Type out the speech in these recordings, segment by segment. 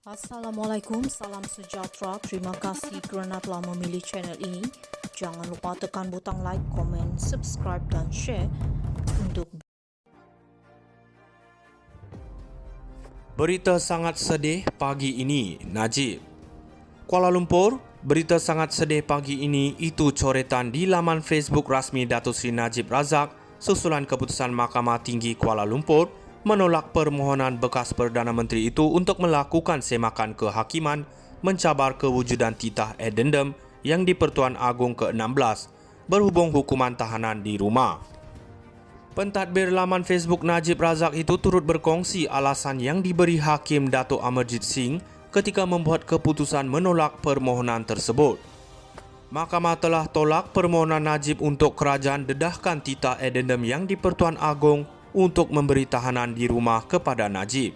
Assalamualaikum, salam sejahtera. Terima kasih kerana telah memilih channel ini. Jangan lupa tekan butang like, komen, subscribe dan share untuk Berita sangat sedih pagi ini, Najib. Kuala Lumpur, berita sangat sedih pagi ini itu coretan di laman Facebook rasmi Datuk Seri Najib Razak susulan keputusan Mahkamah Tinggi Kuala Lumpur menolak permohonan bekas Perdana Menteri itu untuk melakukan semakan kehakiman mencabar kewujudan titah addendum yang di-Pertuan Agong ke-16 berhubung hukuman tahanan di rumah. Pentadbir laman Facebook Najib Razak itu turut berkongsi alasan yang diberi Hakim Datuk Amarjit Singh ketika membuat keputusan menolak permohonan tersebut. Mahkamah telah tolak permohonan Najib untuk kerajaan dedahkan titah addendum yang di-Pertuan Agong untuk memberi tahanan di rumah kepada Najib.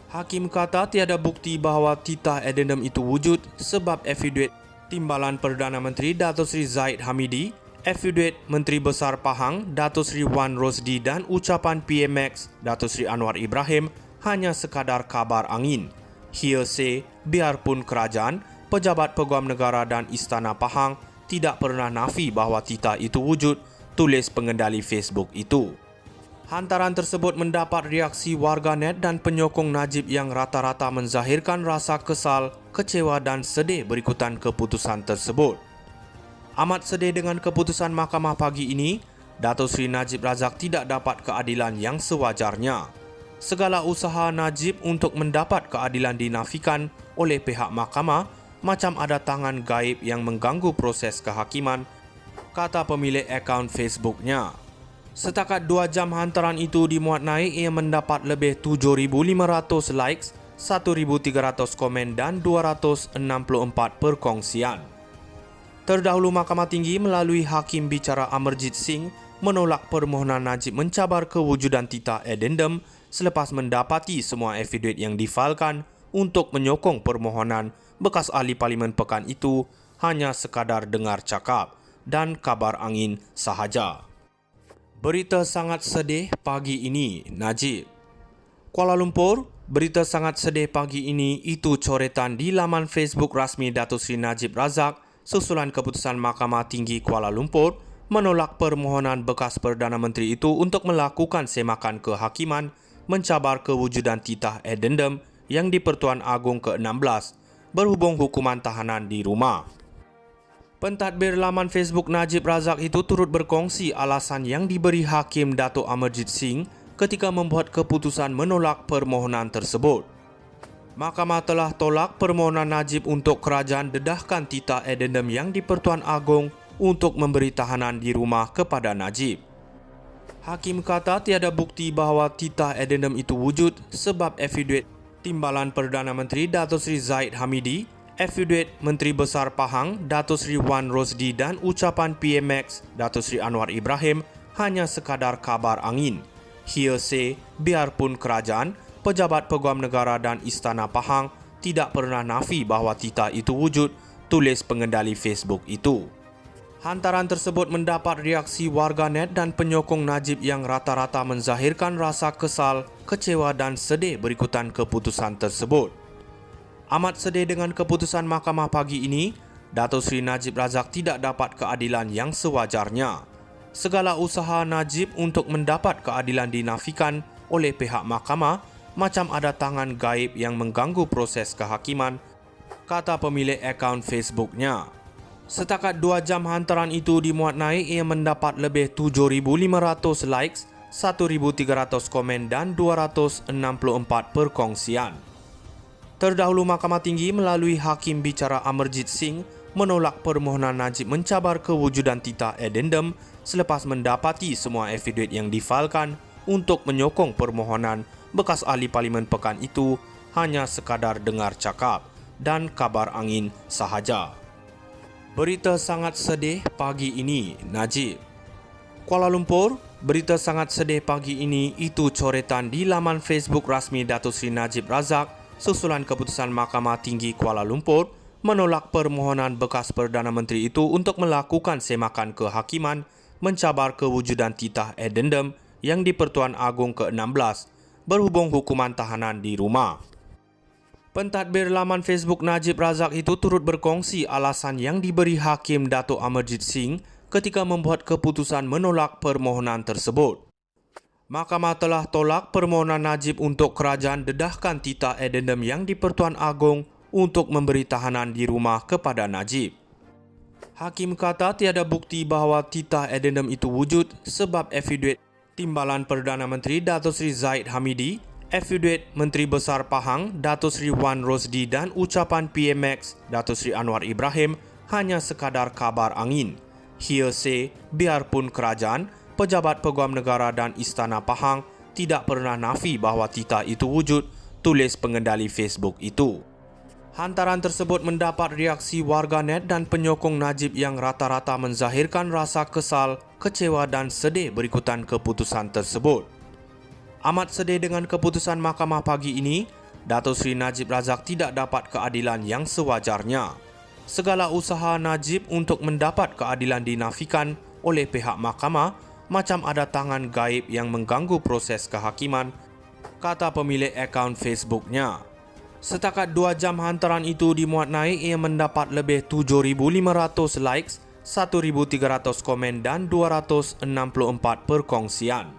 Hakim kata tiada bukti bahawa titah addendum itu wujud sebab afiduit Timbalan Perdana Menteri Datuk Seri Zahid Hamidi, afiduit Menteri Besar Pahang Datuk Seri Wan Rosdi dan ucapan PMX Datuk Seri Anwar Ibrahim hanya sekadar kabar angin. Hearsay, biarpun kerajaan, pejabat peguam negara dan Istana Pahang tidak pernah nafi bahawa titah itu wujud, tulis pengendali Facebook itu. Hantaran tersebut mendapat reaksi warganet dan penyokong Najib yang rata-rata menzahirkan rasa kesal, kecewa dan sedih berikutan keputusan tersebut. Amat sedih dengan keputusan mahkamah pagi ini, Datuk Seri Najib Razak tidak dapat keadilan yang sewajarnya. Segala usaha Najib untuk mendapat keadilan dinafikan oleh pihak mahkamah macam ada tangan gaib yang mengganggu proses kehakiman, kata pemilik akaun Facebooknya. Setakat 2 jam hantaran itu dimuat naik, ia mendapat lebih 7,500 likes, 1,300 komen dan 264 perkongsian. Terdahulu Mahkamah Tinggi melalui Hakim Bicara Amarjit Singh menolak permohonan Najib mencabar kewujudan titah addendum selepas mendapati semua afiduit yang difailkan untuk menyokong permohonan bekas ahli Parlimen pekan itu hanya sekadar dengar cakap dan kabar angin sahaja. Berita sangat sedih pagi ini, Najib. Kuala Lumpur, berita sangat sedih pagi ini itu coretan di laman Facebook rasmi Datuk Seri Najib Razak susulan keputusan Mahkamah Tinggi Kuala Lumpur menolak permohonan bekas Perdana Menteri itu untuk melakukan semakan kehakiman mencabar kewujudan titah addendum yang di-Pertuan Agong ke-16 berhubung hukuman tahanan di rumah. Pentadbir laman Facebook Najib Razak itu turut berkongsi alasan yang diberi Hakim Datuk Amarjit Singh ketika membuat keputusan menolak permohonan tersebut. Mahkamah telah tolak permohonan Najib untuk kerajaan dedahkan titah addendum yang di-Pertuan Agong untuk memberi tahanan di rumah kepada Najib. Hakim kata tiada bukti bahawa titah addendum itu wujud sebab afiduit Timbalan Perdana Menteri Datuk Seri Zahid Hamidi, afiduit Menteri Besar Pahang Datuk Seri Wan Rosdi dan ucapan PMX Datuk Seri Anwar Ibrahim hanya sekadar kabar angin. Hearsay, biarpun kerajaan, pejabat peguam negara dan Istana Pahang tidak pernah nafi bahawa titah itu wujud, tulis pengendali Facebook itu. Hantaran tersebut mendapat reaksi warganet dan penyokong Najib yang rata-rata menzahirkan rasa kesal, kecewa dan sedih berikutan keputusan tersebut. Amat sedih dengan keputusan mahkamah pagi ini, Datuk Seri Najib Razak tidak dapat keadilan yang sewajarnya. Segala usaha Najib untuk mendapat keadilan dinafikan oleh pihak mahkamah macam ada tangan gaib yang mengganggu proses kehakiman, kata pemilik akaun Facebooknya. Setakat 2 jam hantaran itu dimuat naik, ia mendapat lebih 7,500 likes, 1,300 komen dan 264 perkongsian. Terdahulu Mahkamah Tinggi melalui Hakim Bicara Amarjit Singh menolak permohonan Najib mencabar kewujudan titah addendum selepas mendapati semua afiduit yang difailkan untuk menyokong permohonan bekas ahli Parlimen pekan itu hanya sekadar dengar cakap dan kabar angin sahaja. Berita sangat sedih pagi ini, Najib. Kuala Lumpur, berita sangat sedih pagi ini itu coretan di laman Facebook rasmi Datuk Seri Najib Razak susulan keputusan Mahkamah Tinggi Kuala Lumpur menolak permohonan bekas Perdana Menteri itu untuk melakukan semakan kehakiman mencabar kewujudan titah addendum yang di-Pertuan Agong ke-16 berhubung hukuman tahanan di rumah. Pentadbir laman Facebook Najib Razak itu turut berkongsi alasan yang diberi Hakim Dato' Amarjit Singh ketika membuat keputusan menolak permohonan tersebut. Mahkamah telah tolak permohonan Najib untuk kerajaan dedahkan titah addendum yang di-Pertuan Agong untuk memberi tahanan di rumah kepada Najib. Hakim kata tiada bukti bahawa titah addendum itu wujud sebab afidaviat Timbalan Perdana Menteri Dato' Sri Zahid Hamidi, afidaviat Menteri Besar Pahang Dato' Sri Wan Rosdi dan ucapan PMX Dato' Sri Anwar Ibrahim hanya sekadar kabar angin. Hearsay, biarpun kerajaan, pejabat peguam negara dan Istana Pahang tidak pernah nafi bahawa titah itu wujud, tulis pengendali Facebook itu. Hantaran tersebut mendapat reaksi warganet dan penyokong Najib yang rata-rata menzahirkan rasa kesal, kecewa dan sedih berikutan keputusan tersebut. Amat sedih dengan keputusan mahkamah pagi ini, Dato' Sri Najib Razak tidak dapat keadilan yang sewajarnya. Segala usaha Najib untuk mendapat keadilan dinafikan oleh pihak mahkamah macam ada tangan gaib yang mengganggu proses kehakiman, kata pemilik akaun Facebooknya. Setakat 2 jam hantaran itu dimuat naik, ia mendapat lebih 7,500 likes, 1,300 komen dan 264 perkongsian.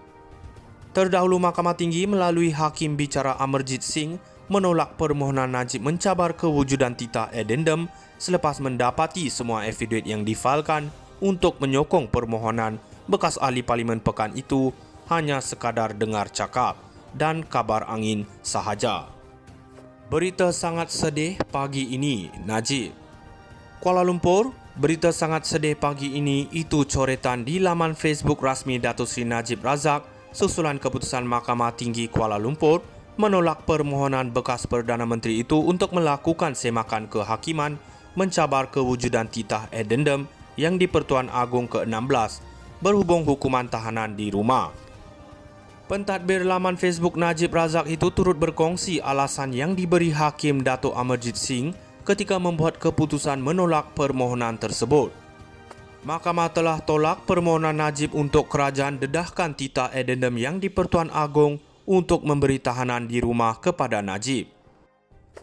Terdahulu Mahkamah Tinggi melalui Hakim Bicara Amarjit Singh menolak permohonan Najib mencabar kewujudan titah addendum selepas mendapati semua afidaviat yang difailkan untuk menyokong permohonan bekas ahli Parlimen pekan itu hanya sekadar dengar cakap dan kabar angin sahaja. Berita sangat sedih pagi ini, Najib. Kuala Lumpur, berita sangat sedih pagi ini itu coretan di laman Facebook rasmi Dato' Sri Najib Razak susulan keputusan Mahkamah Tinggi Kuala Lumpur menolak permohonan bekas Perdana Menteri itu untuk melakukan semakan kehakiman mencabar kewujudan titah addendum yang di-Pertuan Agong ke-16 berhubung hukuman tahanan di rumah. Pentadbir laman Facebook Najib Razak itu turut berkongsi alasan yang diberi Hakim Dato' Amarjit Singh ketika membuat keputusan menolak permohonan tersebut. Mahkamah telah tolak permohonan Najib untuk kerajaan dedahkan titah addendum yang di-Pertuan Agong untuk memberi tahanan di rumah kepada Najib.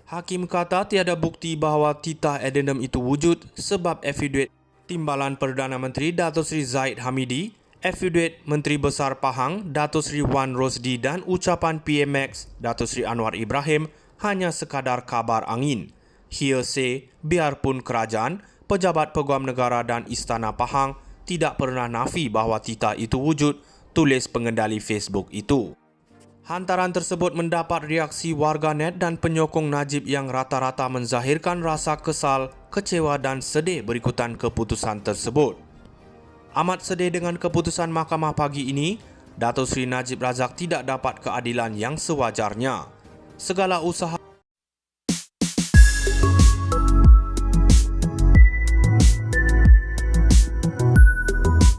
Hakim kata tiada bukti bahawa titah addendum itu wujud sebab afidaviat Timbalan Perdana Menteri Dato' Sri Zahid Hamidi, afidaviat Menteri Besar Pahang Dato' Sri Wan Rosdi dan ucapan PMX Dato' Sri Anwar Ibrahim hanya sekadar kabar angin. Hearsay, biarpun kerajaan, pejabat peguam negara dan Istana Pahang tidak pernah nafi bahawa titah itu wujud, tulis pengendali Facebook itu. Hantaran tersebut mendapat reaksi warganet dan penyokong Najib yang rata-rata menzahirkan rasa kesal, kecewa dan sedih berikutan keputusan tersebut. Amat sedih dengan keputusan mahkamah pagi ini, Dato' Sri Najib Razak tidak dapat keadilan yang sewajarnya. Segala usaha